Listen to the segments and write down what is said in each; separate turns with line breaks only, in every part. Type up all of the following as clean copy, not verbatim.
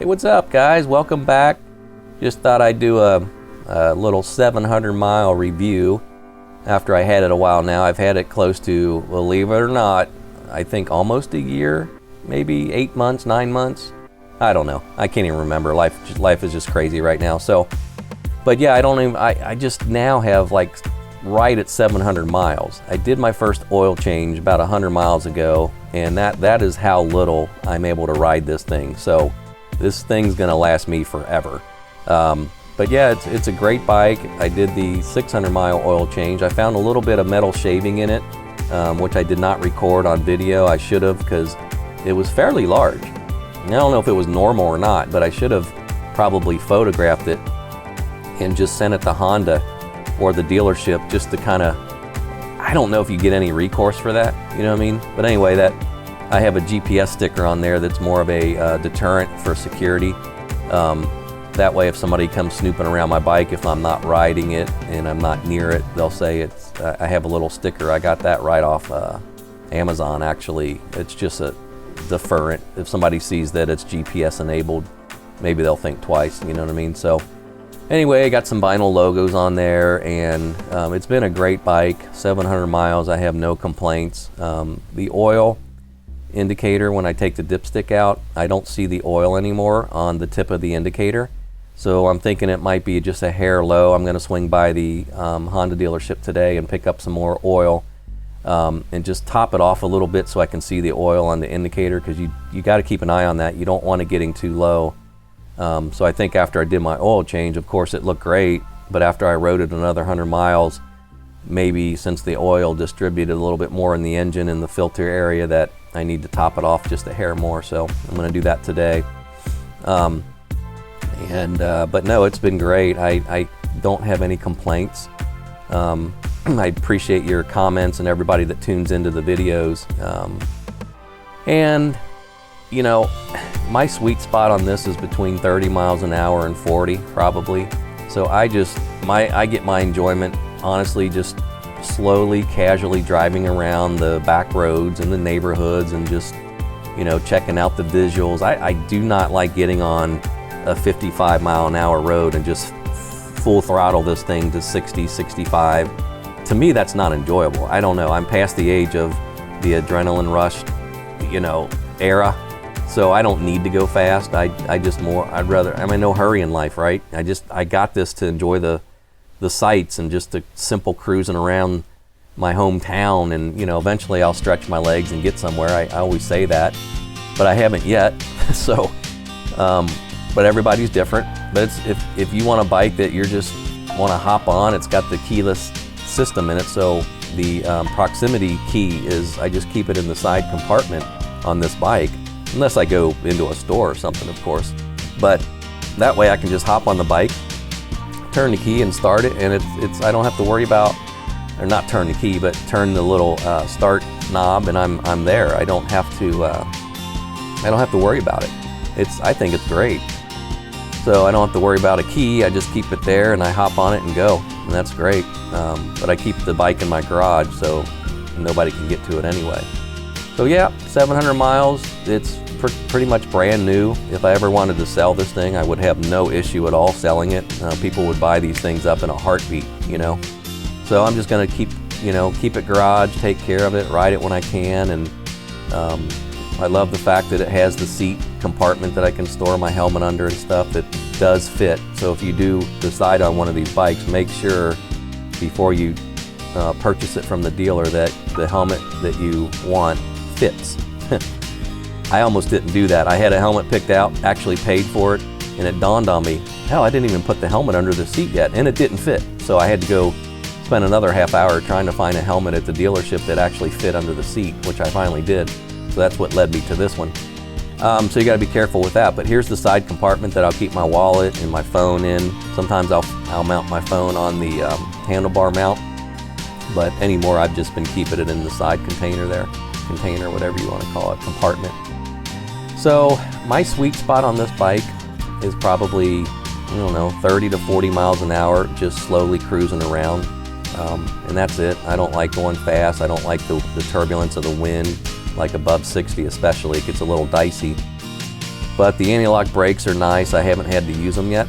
Hey, what's up, guys? Welcome back. Just thought I'd do a little 700-mile review after I had it a while now. I've had it close to, believe it or not, I think almost a year, maybe 8 months, 9 months. I don't know. I can't even remember. Life is just crazy right now. So, but yeah, I just now have like right at 700 miles. I did my first oil change about 100 miles ago, and that is how little I'm able to ride this thing. So this thing's gonna last me forever. But yeah, it's a great bike. I did the 600-mile oil change. I found a little bit of metal shaving in it, which I did not record on video. I should have, because it was fairly large. I don't know if it was normal or not, but I should have probably photographed it and just sent it to Honda or the dealership just to kind of, I don't know if you get any recourse for that, you know what I mean? But anyway, I have a GPS sticker on there that's more of a deterrent for security. That way, if somebody comes snooping around my bike, if I'm not riding it and I'm not near it, they'll say I have a little sticker. I got that right off Amazon, actually. It's just a deterrent. If somebody sees that it's GPS enabled, maybe they'll think twice, you know what I mean? So anyway, I got some vinyl logos on there, and it's been a great bike. 700 miles, I have no complaints. The oil indicator, when I take the dipstick out, I don't see the oil anymore on the tip of the indicator. So I'm thinking it might be just a hair low. I'm going to swing by the Honda dealership today and pick up some more oil and just top it off a little bit so I can see the oil on the indicator, because you got to keep an eye on that. You don't want it getting too low. So I think after I did my oil change, of course it looked great, but after I rode it another 100 miles, maybe since the oil distributed a little bit more in the engine and the filter area, that I need to top it off just a hair more. So I'm going to do that today. But no, it's been great. I don't have any complaints. I appreciate your comments and everybody that tunes into the videos. And you know, my sweet spot on this is between 30 miles an hour and 40 probably. So I get my enjoyment, honestly, just slowly, casually driving around the back roads and the neighborhoods and just, you know, checking out the visuals. I do not like getting on a 55 mile an hour road and just full throttle this thing to 60, 65. To me, that's not enjoyable. I don't know, I'm past the age of the adrenaline rush, you know, era. So I don't need to go fast. I'd rather, I'm in no hurry in life, right? I got this to enjoy the sights and just the simple cruising around my hometown, and you know, eventually I'll stretch my legs and get somewhere. I always say that, but I haven't yet. So, but everybody's different. But if you want a bike that you just want to hop on, it's got the keyless system in it. So the proximity key is, I just keep it in the side compartment on this bike, unless I go into a store or something, of course. But that way I can just hop on the bike, turn the key and start it, and it's I don't have to worry about, or not turn the key, but turn the little start knob, and I'm there. I don't have to worry about it. I think it's great. So I don't have to worry about a key. I just keep it there and I hop on it and go, and that's great. But I keep the bike in my garage so nobody can get to it anyway. So yeah, 700 miles, it's pretty much brand new. If I ever wanted to sell this thing, I would have no issue at all selling it. People would buy these things up in a heartbeat, you know. So I'm just gonna keep it garage, take care of it, ride it when I can, and I love the fact that it has the seat compartment that I can store my helmet under and stuff that does fit. So if you do decide on one of these bikes, make sure before you purchase it from the dealer that the helmet that you want fits. I almost didn't do that. I had a helmet picked out, actually paid for it, and it dawned on me, hell, I didn't even put the helmet under the seat yet, and it didn't fit. So I had to go spend another half hour trying to find a helmet at the dealership that actually fit under the seat, which I finally did. So that's what led me to this one. So you gotta be careful with that. But here's the side compartment that I'll keep my wallet and my phone in. Sometimes I'll mount my phone on the handlebar mount, but anymore I've just been keeping it in the side container there. Container, whatever you want to call it, compartment. So my sweet spot on this bike is probably, I don't know, 30 to 40 miles an hour, just slowly cruising around. And that's it. I don't like going fast. I don't like the turbulence of the wind, like above 60 especially. It gets a little dicey. But the anti-lock brakes are nice. I haven't had to use them yet.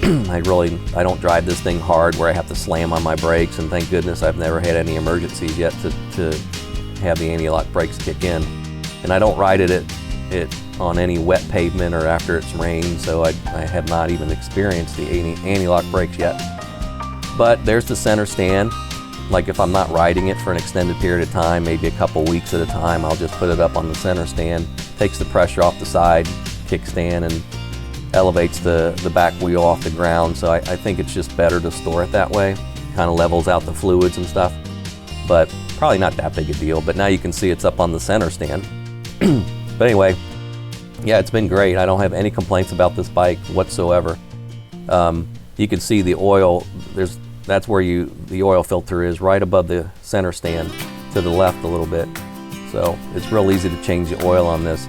I don't drive this thing hard where I have to slam on my brakes, and thank goodness I've never had any emergencies yet to have the anti-lock brakes kick in. And I don't ride it on any wet pavement or after it's rained, so I have not even experienced the anti-lock brakes yet. But there's the center stand. Like if I'm not riding it for an extended period of time, maybe a couple weeks at a time, I'll just put it up on the center stand. Takes the pressure off the side kickstand and elevates the back wheel off the ground. So I think it's just better to store it that way. Kind of levels out the fluids and stuff. But probably not that big a deal. But now you can see it's up on the center stand. But anyway, yeah, it's been great. I don't have any complaints about this bike whatsoever. You can see the oil, that's where the oil filter is, right above the center stand to the left a little bit. So it's real easy to change the oil on this.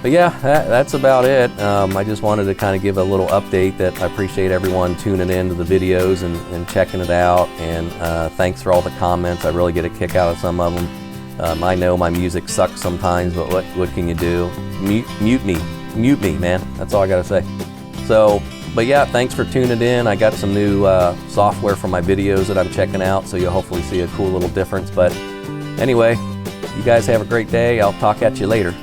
But yeah, that's about it. I just wanted to kind of give a little update that I appreciate everyone tuning in to the videos and checking it out. And thanks for all the comments. I really get a kick out of some of them. I know my music sucks sometimes, but what can you do? Mute me, man. That's all I gotta say. So, but yeah, thanks for tuning in. I got some new software for my videos that I'm checking out, so you'll hopefully see a cool little difference. But anyway, you guys have a great day. I'll talk at you later.